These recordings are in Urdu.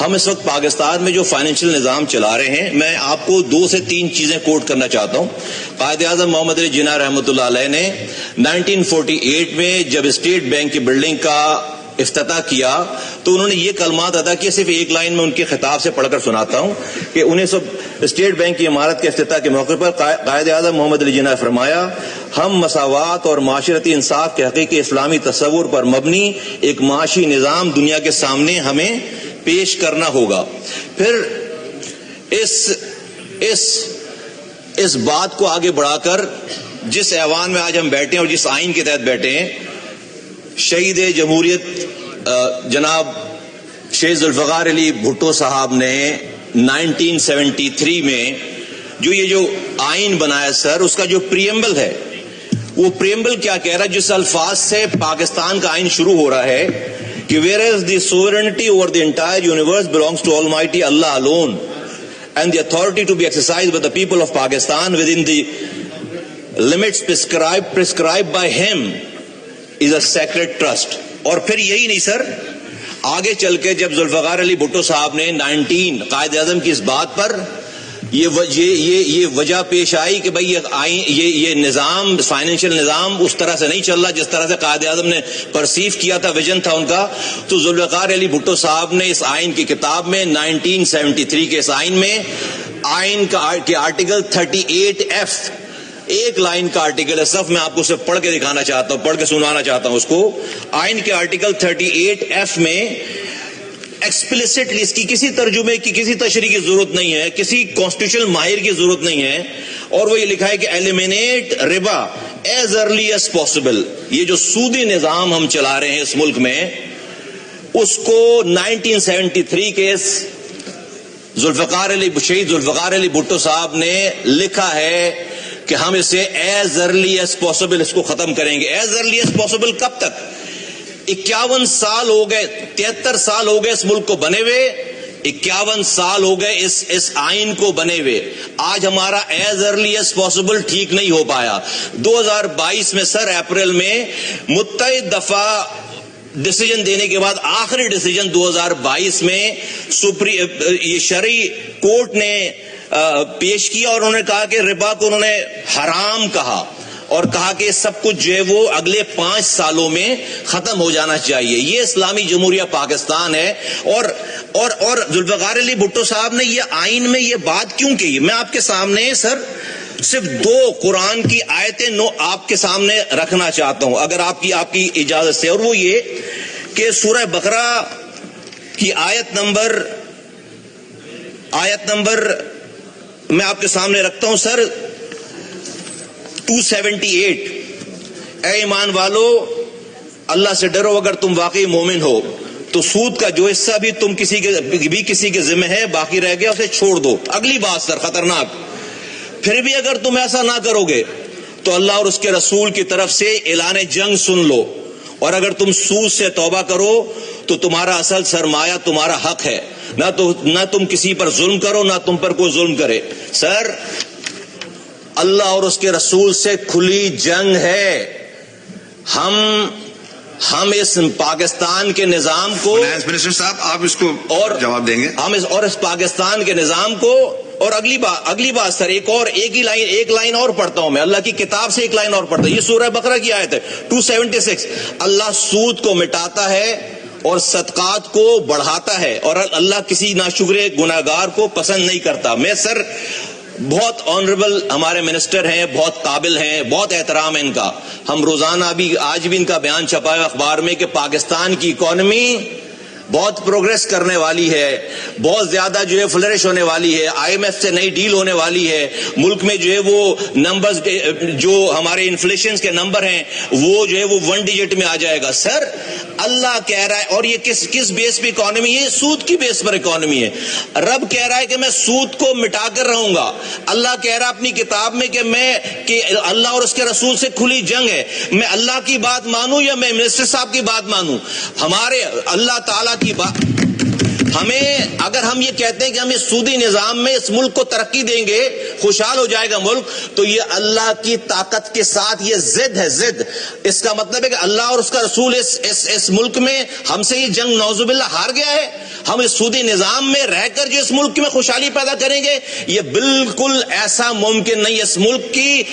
ہم اس وقت پاکستان میں جو فائنینشیل نظام چلا رہے ہیں، میں آپ کو 2 سے 3 چیزیں کوٹ کرنا چاہتا ہوں. قائد اعظم محمد علی جناح رحمۃ اللہ علیہ نے 1948 میں جب اسٹیٹ بینک کی بلڈنگ کا افتتاح کیا تو انہوں نے یہ کلمات ادا کیے. صرف ایک لائن میں ان کے خطاب سے پڑھ کر سناتا ہوں کہ اسٹیٹ بینک کی عمارت کے افتتاح کے موقع پر قائد اعظم محمد علی جناح نے فرمایا، ہم مساوات اور معاشرتی انصاف کے حقیقی اسلامی تصور پر مبنی ایک معاشی نظام دنیا کے سامنے ہمیں پیش کرنا ہوگا. پھر اس بات کو آگے بڑھا کر جس ایوان میں آج ہم بیٹھے ہیں اور جس آئین کے تحت بیٹھے ہیں، شہید جمہوریت جناب شیخ ذوالفقار علی بھٹو صاحب نے 1973 میں جو آئین بنایا سر، اس کا جو پریمبل ہے، وہ پریمبل کیا کہہ رہا ہے؟ جس الفاظ سے پاکستان کا آئین شروع ہو رہا ہے کہ whereas the sovereignty over the entire universe belongs to Almighty Allah alone and the authority to be exercised by the people of Pakistan within the limits prescribed by him is a sacred trust. اور پھر یہی نہیں سر، آگے چل کے جب ذوالفقار علی بھٹو صاحب نے 19 قائد اعظم کی اس بات پر یہ وجہ پیش آئی کہ بھائی یہ نظام، فائنینشیل نظام اس طرح سے نہیں چل رہا جس طرح سے قائد اعظم نے پرسیو کیا تھا، ویژن تھا ان کا، تو ذوالفقار علی بھٹو صاحب نے اس آئین کی کتاب میں 1973 کے اس آئین میں آئین کے آرٹیکل 38F، ایک لائن کا آرٹیکل ہے، صرف میں آپ کو صرف پڑھ کے دکھانا چاہتا ہوں، پڑھ کے سنانا چاہتا ہوں اس کو. آئین کے آرٹیکل 38F میں ایکسپلیسٹلی اس کی کسی ترجمے کی، کسی تشریح کی ضرورت نہیں ہے، کسی کانسٹیٹیوشنل ماہر کی ضرورت نہیں ہے، اور وہ یہ لکھا ہے کہ ایلیمینیٹ ربا ایز ارلی ایز پاسبل. یہ جو سودی نظام ہم چلا رہے ہیں اس ملک میں، اس کو 1973 کے شہید ذوالفقار علی بھٹو صاحب نے لکھا ہے کہ ہم اسے ایز ارلی ایز پاسبل اس کو ختم کریں گے. ایز ارلی ایز پاسبل کب تک؟ 51 سال ہو گئے، 73 سال ہو گئے اس ملک کو بنے ہوئے، 51 سال ہو گئے اس آئین کو بنے ہوئے. آج ہمارا ایز ارلی ایز پاسبل ٹھیک نہیں ہو پایا. 2022 میں سر اپریل میں متعدد دفعہ ڈیسیجن دینے کے بعد آخری ڈیسیجن 2022 میں یہ شرعی کورٹ نے پیش کیا، اور انہوں نے کہا کہ ربا کو انہوں نے حرام کہا، اور کہا کہ سب کچھ جو ہے وہ اگلے 5 سالوں میں ختم ہو جانا چاہیے. یہ اسلامی جمہوریہ پاکستان ہے. اور ذوالفقار علی بھٹو صاحب نے یہ آئین میں یہ بات کیوں کی؟ میں آپ کے سامنے سر صرف 2 قرآن کی آیتیں آپ کے سامنے رکھنا چاہتا ہوں اگر آپ کی اجازت سے، اور وہ یہ کہ سورہ بقرہ کی آیت نمبر میں آپ کے سامنے رکھتا ہوں سر 278. اے ایمان والو، اللہ سے ڈرو اگر تم واقعی مومن ہو تو سود کا جو حصہ بھی کسی کے ذمہ ہے باقی رہ گیا اسے چھوڑ دو. اگلی بات سر خطرناک، پھر بھی اگر تم ایسا نہ کرو گے تو اللہ اور اس کے رسول کی طرف سے اعلان جنگ سن لو، اور اگر تم سود سے توبہ کرو تو تمہارا اصل سرمایہ تمہارا حق ہے، نہ تم کسی پر ظلم کرو، نہ تم پر کوئی ظلم کرے. سر اللہ اور اس کے رسول سے کھلی جنگ ہے. ہم اس پاکستان کے نظام کو، منسٹر صاحب آپ اس کو جواب دیں گے، ہم اس پاکستان کے نظام کو، اور اگلی بات سر ایک لائن اور پڑھتا ہوں میں، اللہ کی کتاب سے ایک لائن اور پڑھتا ہوں. یہ سورہ بقرہ کی آیت ہے 276. اللہ سود کو مٹاتا ہے اور صدقات کو بڑھاتا ہے، اور اللہ کسی ناشکر گناہگار کو پسند نہیں کرتا. میں سر بہت آنریبل ہمارے منسٹر ہیں، بہت قابل ہیں، بہت احترام ہے ان کا. ہم روزانہ آج بھی ان کا بیان چھپا ہے اخبار میں کہ پاکستان کی اکانومی بہت پروگریس کرنے والی ہے، بہت زیادہ جو ہے فلرش ہونے والی ہے، IMF سے نئی ڈیل ہونے والی ہے. ملک میں جو ہے وہ نمبرز جو ہمارے انفلیشن کے نمبر ہیں وہ جو ہے وہ 1 ڈیجٹ میں آ جائے گا. سر اللہ کہہ رہا ہے، اور یہ کس بیس پہ اکانومی ہے؟ سود کی بیس پر اکانومی ہے. رب کہہ رہا ہے کہ میں سود کو مٹا کر رہوں گا. اللہ کہہ رہا ہے اپنی کتاب میں کہ اللہ اور اس کے رسول سے کھلی جنگ ہے. میں اللہ کی بات مانوں یا میں منسٹر صاحب کی بات مانوں؟ ہمارے اللہ تعالیٰ کی بات ہمیں اگر ہم یہ کہتے ہیں کہ ہم اس سودی نظام میں اس ملک کو ترقی دیں گے، خوشحال ہو جائے گا ملک، تو یہ اللہ کی طاقت کے ساتھ یہ ضد ہے، ضد. اس کا مطلب ہے کہ اللہ اور اس کا رسول اس ملک میں ہم سے یہ جنگ نعوذ باللہ ہار گیا ہے. ہم اس سودی نظام میں رہ کر جو اس ملک میں خوشحالی پیدا کریں گے، یہ بالکل ایسا ممکن نہیں. اس ملک کی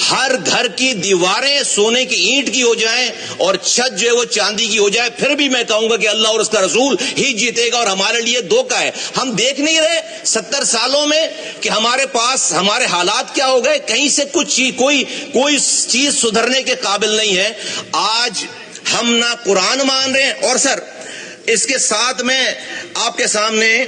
ہر گھر کی دیواریں سونے کی اینٹ کی ہو جائیں اور چھت جو ہے وہ چاندی کی ہو جائے، پھر بھی میں کہوں گا کہ اللہ اور اس کا رسول ہی جیتے گا. اور ہمارے لیے دھوکہ ہے. ہم دیکھ نہیں رہے 70 سالوں میں کہ ہمارے پاس ہمارے حالات کیا ہو گئے. کہیں سے کچھ چیز کوئی چیز سدھرنے کے قابل نہیں ہے. آج ہم نہ قرآن مان رہے ہیں. اور سر اس کے ساتھ میں آپ کے سامنے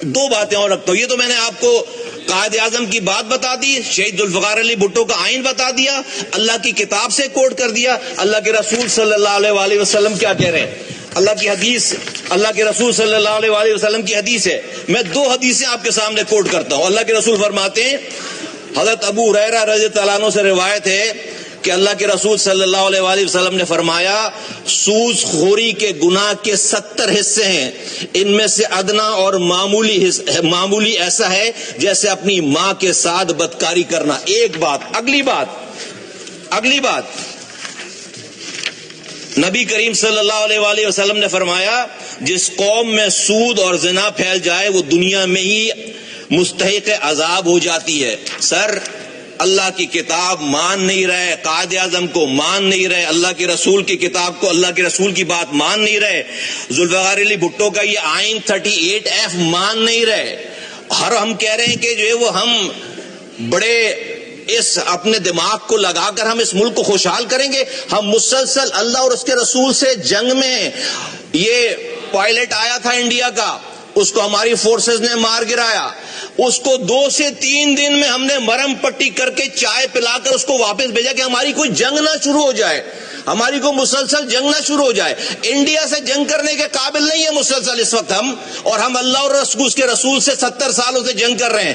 دو باتیں اور رکھتا ہوں. یہ تو میں نے آپ کو قائد اعظم کی بات بتا دی، شہید ذوالفقار علی بھٹو کا آئین بتا دیا، اللہ کی کتاب سے کوٹ کر دیا. اللہ کے رسول صلی اللہ علیہ وآلہ وسلم کیا کہہ رہے ہیں؟ اللہ کی حدیث، اللہ کے رسول صلی اللہ علیہ وآلہ وسلم کی حدیث ہے. میں دو حدیثیں آپ کے سامنے کوٹ کرتا ہوں. اللہ کے رسول فرماتے ہیں، حضرت ابو ہریرہ رضی اللہ عنہ سے روایت ہے کہ اللہ کے رسول صلی اللہ علیہ وآلہ وسلم نے فرمایا، سود خوری کے گناہ کے 70 حصے ہیں، ان میں سے ادنا اور معمولی ایسا ہے جیسے اپنی ماں کے ساتھ بدکاری کرنا. ایک بات. اگلی بات نبی کریم صلی اللہ علیہ وآلہ وسلم نے فرمایا، جس قوم میں سود اور زنا پھیل جائے وہ دنیا میں ہی مستحق عذاب ہو جاتی ہے. سر اللہ کی کتاب مان نہیں رہے، قائد اعظم کو مان نہیں رہے، اللہ کے رسول کی کتاب کو، اللہ کے رسول کی بات مان نہیں رہے، ذوالفقار علی بھٹو کا یہ آئین 38F مان نہیں رہے. ہم کہہ رہے ہیں کہ جو ہے وہ ہم بڑے اس اپنے دماغ کو لگا کر ہم اس ملک کو خوشحال کریں گے. ہم مسلسل اللہ اور اس کے رسول سے جنگ میں ہیں. یہ پائلٹ آیا تھا انڈیا کا، اس کو ہماری فورسز نے مار گرایا. اس کو 2 سے 3 دن میں ہم نے مرم پٹی کر کے چائے پلا کر اس کو واپس بھیجا کہ ہماری کوئی جنگ نہ شروع ہو جائے، ہماری کو مسلسل جنگ نہ شروع ہو جائے. انڈیا سے جنگ کرنے کے قابل نہیں ہے مسلسل اس وقت ہم، اور ہم اللہ اور اس کے رسول سے 70 سالوں سے جنگ کر رہے ہیں.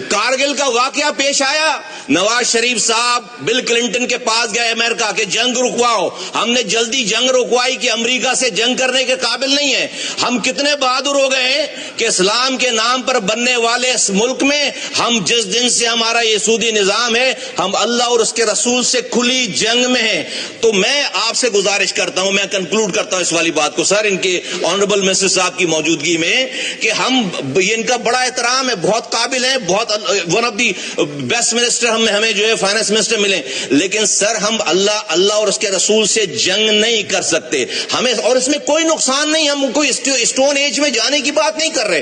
کارگل کا واقعہ پیش آیا، نواز شریف صاحب بل کلنٹن کے پاس گئے امریکہ کہ جنگ رکواؤ. ہم نے جلدی جنگ رکوائی کہ امریکہ سے جنگ کرنے کے قابل نہیں ہے. ہم کتنے بہادر ہو گئے ہیں کہ اسلام کے نام پر بننے والے اس ملک میں ہم جس دن سے ہمارا یہ سودی نظام ہے، ہم اللہ اور اس کے رسول سے کھلی جنگ میں ہیں. تو میں آپ سے گزارش کرتا ہوں، میں کنکلوڈ کرتا ہوں اس والی بات کو سر، ان کے آنریبل منسٹر صاحب کی موجودگی میں، کہ ہم یہ ان کا بڑا احترام ہے، بہت قابل ہیں، بہت one of the best minister ہمیں جو ہے فائنانس منسٹر ملے، لیکن سر ہم اللہ اور اس کے رسول سے جنگ نہیں کر سکتے. ہمیں اور اس میں کوئی نقصان نہیں، ہم کوئی اسٹون ایج میں جانے کی بات نہیں کر رہے،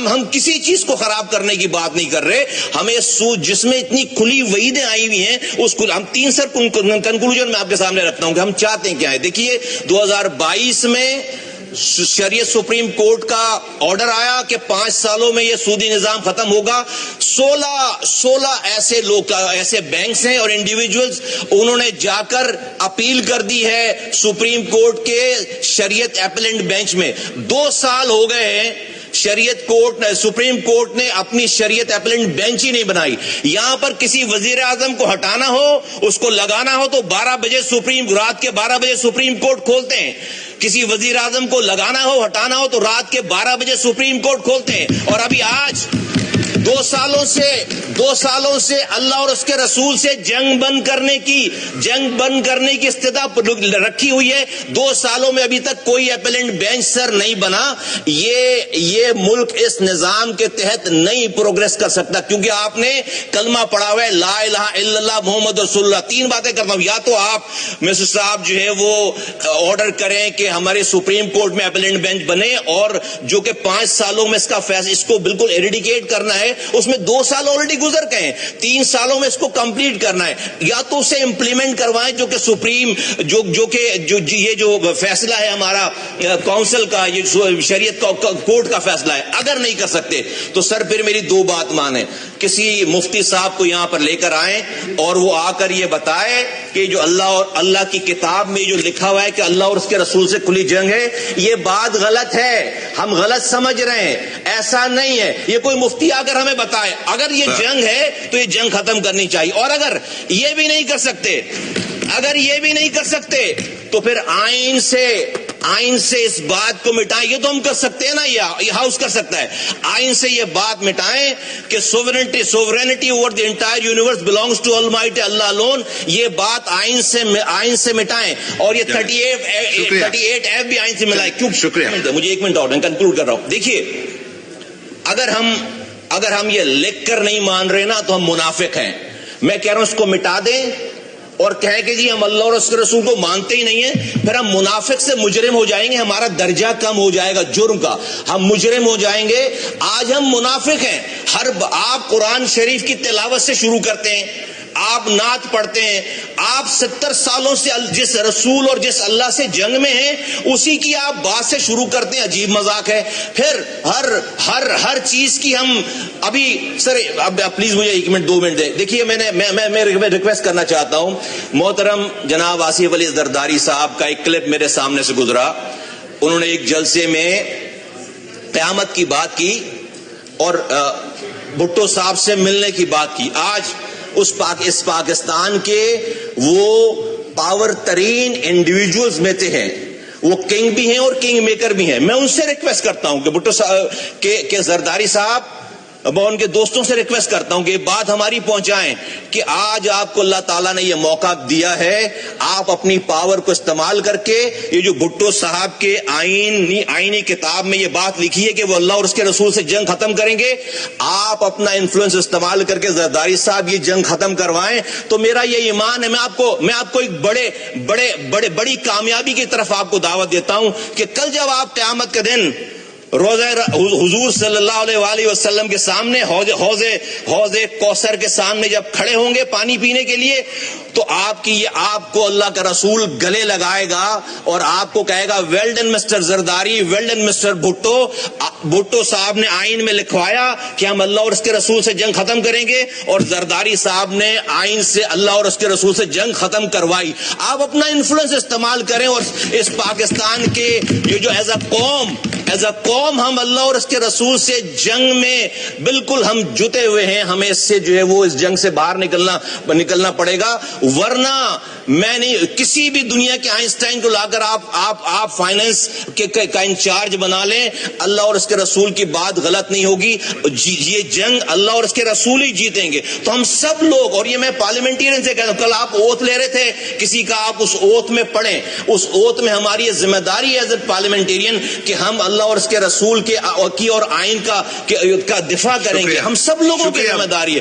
ہم کسی چیز کو خراب کرنے کی بات نہیں کر رہے. ہمیں سود جس میں اتنی کھلی وعیدیں آئی ہوئی ہیں، اس کو ہم 3 سر کنکلوژن میں آپ کے سامنے رکھتا ہوں کہ ہم چاہتے ہیں کیا ہے. دیکھیے 2022 میں شریعت سپریم کورٹ کا آرڈر آیا کہ 5 سالوں میں یہ سودی نظام ختم ہوگا. 16 ایسے لوگ، ایسے بینکس ہیں اور انڈیویجولز، انہوں نے جا کر اپیل کر دی ہے سپریم کورٹ کے شریعت اپیلنٹ بینچ میں. 2 سال ہو گئے ہیں سپریم کورٹ نے اپنی شریعت اپیلنٹ بینچ ہی نہیں بنائی. یہاں پر کسی وزیر اعظم کو ہٹانا ہو، اس کو لگانا ہو تو 12 بجے رات کے 12 بجے سپریم کورٹ کھولتے ہیں. کسی وزیر اعظم کو لگانا ہو، ہٹانا ہو تو رات کے 12 بجے سپریم کورٹ کھولتے ہیں. اور ابھی آج 2 سالوں سے اللہ اور اس کے رسول سے جنگ بند کرنے کی استدا رکھی ہوئی ہے. 2 سالوں میں ابھی تک کوئی اپیلنٹ بینچ سر نہیں بنا. یہ ملک اس نظام کے تحت نہیں پروگریس کر سکتا، کیونکہ آپ نے کلمہ پڑھا ہوا ہے لا الہ الا اللہ محمد رسول اللہ. 3 باتیں کرتا ہوں، یا تو آپ مسٹر صاحب جو ہے وہ آرڈر کریں کہ ہمارے سپریم کورٹ میں اپیلنٹ بینچ بنے، اور جو کہ 5 سالوں میں اس کو بالکل ایریڈیکیٹ کرنا ہے. اس میں 2 سال آلریڈی گزر گئے ہیں، 3 سالوں میں اس کو کمپلیٹ کرنا ہے. یا تو اسے امپلیمنٹ کروائیں جو کہ سپریم یہ جو فیصلہ ہے ہمارا کونسل کا، یہ شریعت کورٹ کا فیصلہ ہے. اگر نہیں کر سکتے تو سر پھر میری 2 بات مانیں، کسی مفتی صاحب کو یہاں پر لے کر آئیں اور وہ آ کر یہ بتائے کہ جو اللہ کی کتاب میں جو لکھا ہوا ہے کہ اللہ اور اس کے رسول سے کھلی جنگ ہے، یہ بات غلط ہے، ہم غلط سمجھ رہے ہیں، ایسا نہیں ہے. یہ کوئی مفتی آ کر ہمیں بتائے اگر یہ جنگ ہے تو یہ جنگ ختم کرنی چاہیے. اور اگر یہ بھی نہیں کر سکتے تو پھر آئین سے اس بات کو مٹائیں. یہ تو ہم کر سکتے ہیں نا, یہ ہاؤس کر سکتا ہے. آئین سے یہ بات مٹائیں کہ sovereignty over the entire universe belongs to Almighty Allah alone. یہ بات آئین سے مٹائیں. اور یہ 38F بھی آئین سے ملائے. کیوں؟ شکریہ. مجھے 1 منٹ اور کنکلوڈ کر رہا ہوں. دیکھیے, اگر ہم یہ لکھ کر نہیں مان رہے نا تو ہم منافق ہیں. میں کہہ رہا ہوں اس کو مٹا دیں اور کہیں کہ جی ہم اللہ اور اس کے رسول کو مانتے ہی نہیں ہیں, پھر ہم منافق سے مجرم ہو جائیں گے. ہمارا درجہ کم ہو جائے گا جرم کا, ہم مجرم ہو جائیں گے. آج ہم منافق ہیں. آپ قرآن شریف کی تلاوت سے شروع کرتے ہیں, آپ نعت پڑھتے ہیں, آپ 70 سالوں سے جس رسول اور جس اللہ سے جنگ میں ہیں اسی کی آپ بات سے شروع کرتے ہیں. عجیب مذاق ہے. پھر ہر چیز کی ہم ابھی سر اب پلیز مجھے 1 منٹ 2 منٹ دیں. دیکھیے میں ریکویسٹ کرنا چاہتا ہوں. محترم جناب آصف علی زرداری صاحب کا ایک کلپ میرے سامنے سے گزرا. انہوں نے ایک جلسے میں قیامت کی بات کی اور بھٹو صاحب سے ملنے کی بات کی. آج اس پاکستان کے وہ پاور ترین انڈیویجولز میں سے ہیں, وہ کنگ بھی ہیں اور کنگ میکر بھی ہیں. میں ان سے ریکویسٹ کرتا ہوں کہ بھٹو صاحب کے زرداری صاحب, میں ان کے دوستوں سے ریکویسٹ کرتا ہوں کہ یہ بات ہماری پہنچائیں کہ آج آپ کو اللہ تعالیٰ نے یہ موقع دیا ہے, آپ اپنی پاور کو استعمال کر کے یہ جو بھٹو صاحب کے آئینی کتاب میں یہ بات لکھی ہے کہ وہ اللہ اور اس کے رسول سے جنگ ختم کریں گے, آپ اپنا انفلوئنس استعمال کر کے زرداری صاحب یہ جنگ ختم کروائیں. تو میرا یہ ایمان ہے, میں آپ کو ایک بڑی کامیابی کی طرف آپ کو دعوت دیتا ہوں کہ کل جب آپ قیامت کے دن روزہ حضور صلی اللہ علیہ وآلہ وسلم کے سامنے حوض کوثر کے سامنے جب کھڑے ہوں گے پانی پینے کے لیے, تو آپ کو اللہ کا رسول گلے لگائے گا اور آپ کو کہے گا well done mister Zardari, well done mister Bhutto صاحب نے آئین میں لکھوایا کہ ہم اللہ اور اس کے رسول سے جنگ ختم کریں گے, اور زرداری صاحب نے آئین سے اللہ اور اس کے رسول سے جنگ ختم کروائی. آپ اپنا انفلوئنس استعمال کریں اور اس پاکستان کے یہ جو ایز اے قوم ہم اللہ اور اس کے رسول سے جنگ میں بالکل ہم جتے ہوئے ہیں. ہمیں اس سے جو ہے وہ اس جنگ سے باہر نکلنا پڑے گا, ورنہ میں نہیں کسی بھی دنیا کے آئنسٹائن کو لا کر آپ فائنانس کا انچارج بنا لیں, اللہ اور اس کے رسول کی بات غلط نہیں ہوگی. یہ جنگ اللہ اور اس کے رسول ہی جیتیں گے. تو ہم سب لوگ, اور یہ میں پارلیمنٹرین سے کہتا ہوں, کل آپ اوتھ لے رہے تھے کسی کا, آپ اس اوتھ میں پڑھیں. اس اوتھ میں ہماری یہ ذمہ داری ہے ایز اے پارلیمنٹرین کہ ہم اللہ اور اس کے رسول کی اور آئین کا دفاع کریں گے. ہم سب لوگوں کی ذمہ داری ہے.